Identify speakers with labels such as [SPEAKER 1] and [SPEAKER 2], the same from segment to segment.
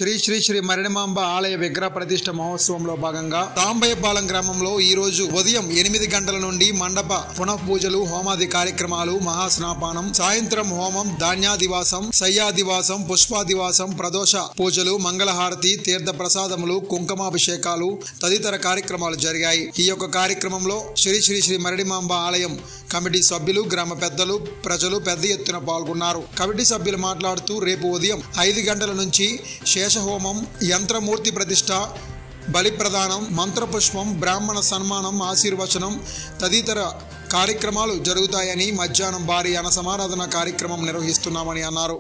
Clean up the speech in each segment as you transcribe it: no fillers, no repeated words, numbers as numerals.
[SPEAKER 1] శ్రీ శ్రీ శ్రీ మరిడిమాంబ ఆలయ విగ్రహ ప్రతిష్ఠ మహోత్సవంలో భాగంగా రాంబయ్యపాలెం గ్రామంలో ఈ రోజు ఉదయం 8 గంటల నుండి మండప పునః పూజలు, హోమాది కార్యక్రమాలు, మహాస్నాపానం, సాయంత్రం హోమం, ధాన్యాదివాసం, శయ్యాదివాసం, పుష్పాదివాసం, ప్రదోష పూజలు, మంగళహారతి, తీర్థ ప్రసాదములు, కుంకుమాభిషేకాలు తదితర కార్యక్రమాలు జరిగాయి. ఈ యొక్క కార్యక్రమంలో శ్రీ శ్రీ శ్రీ మరిడిమాంబ ఆలయం కమిటీ సభ్యులు, గ్రామ పెద్దలు, ప్రజలు పెద్ద ఎత్తున పాల్గొన్నారు. కమిటీ సభ్యులు మాట్లాడుతూ రేపు ఉదయం 5 గంటల నుంచి శేషహోమం, యంత్రమూర్తి ప్రతిష్ట, బలి ప్రదానం, మంత్రపుష్పం, బ్రాహ్మణ సన్మానం, ఆశీర్వచనం తదితర కార్యక్రమాలు జరుగుతాయని, మధ్యాహ్నం భారీ అన్న సమారాధన కార్యక్రమం నిర్వహిస్తున్నామని అన్నారు.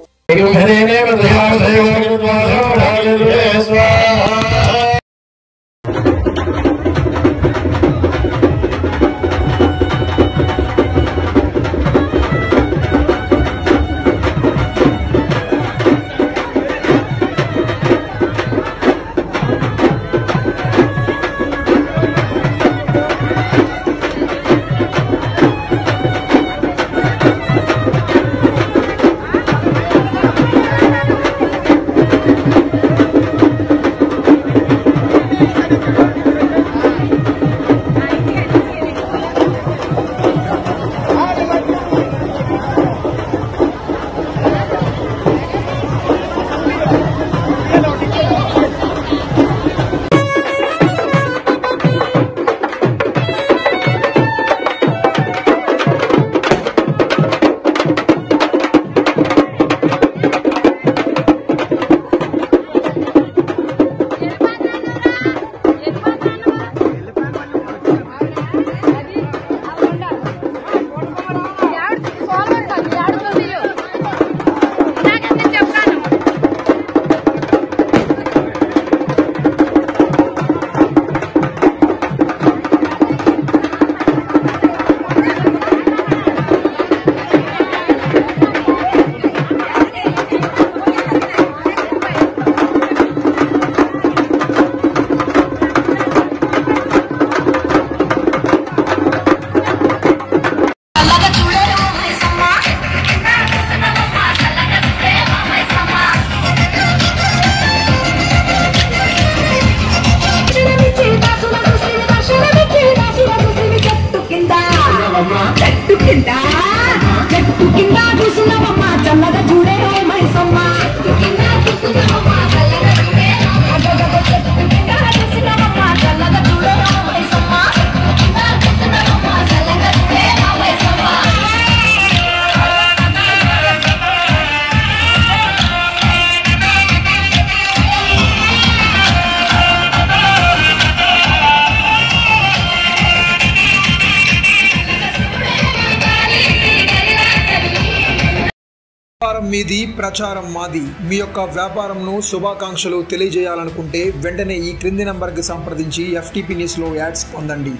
[SPEAKER 1] మీది ప్రచారం మాది. మీ యొక్క వ్యాపారంను శుభాకాంక్షలు తెలియజేయాలనుకుంటే వెంటనే ఈ క్రింది నంబర్కి సంప్రదించి FTP న్యూస్ లో యాడ్స్ పొందండి.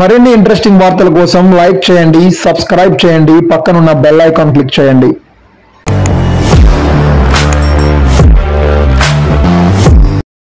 [SPEAKER 2] మరిన్ని ఇంట్రెస్టింగ్ వార్తల కోసం లైక్ చేయండి, సబ్స్క్రైబ్ చేయండి, పక్కనున్న బెల్ ఐకాన్ క్లిక్ చేయండి.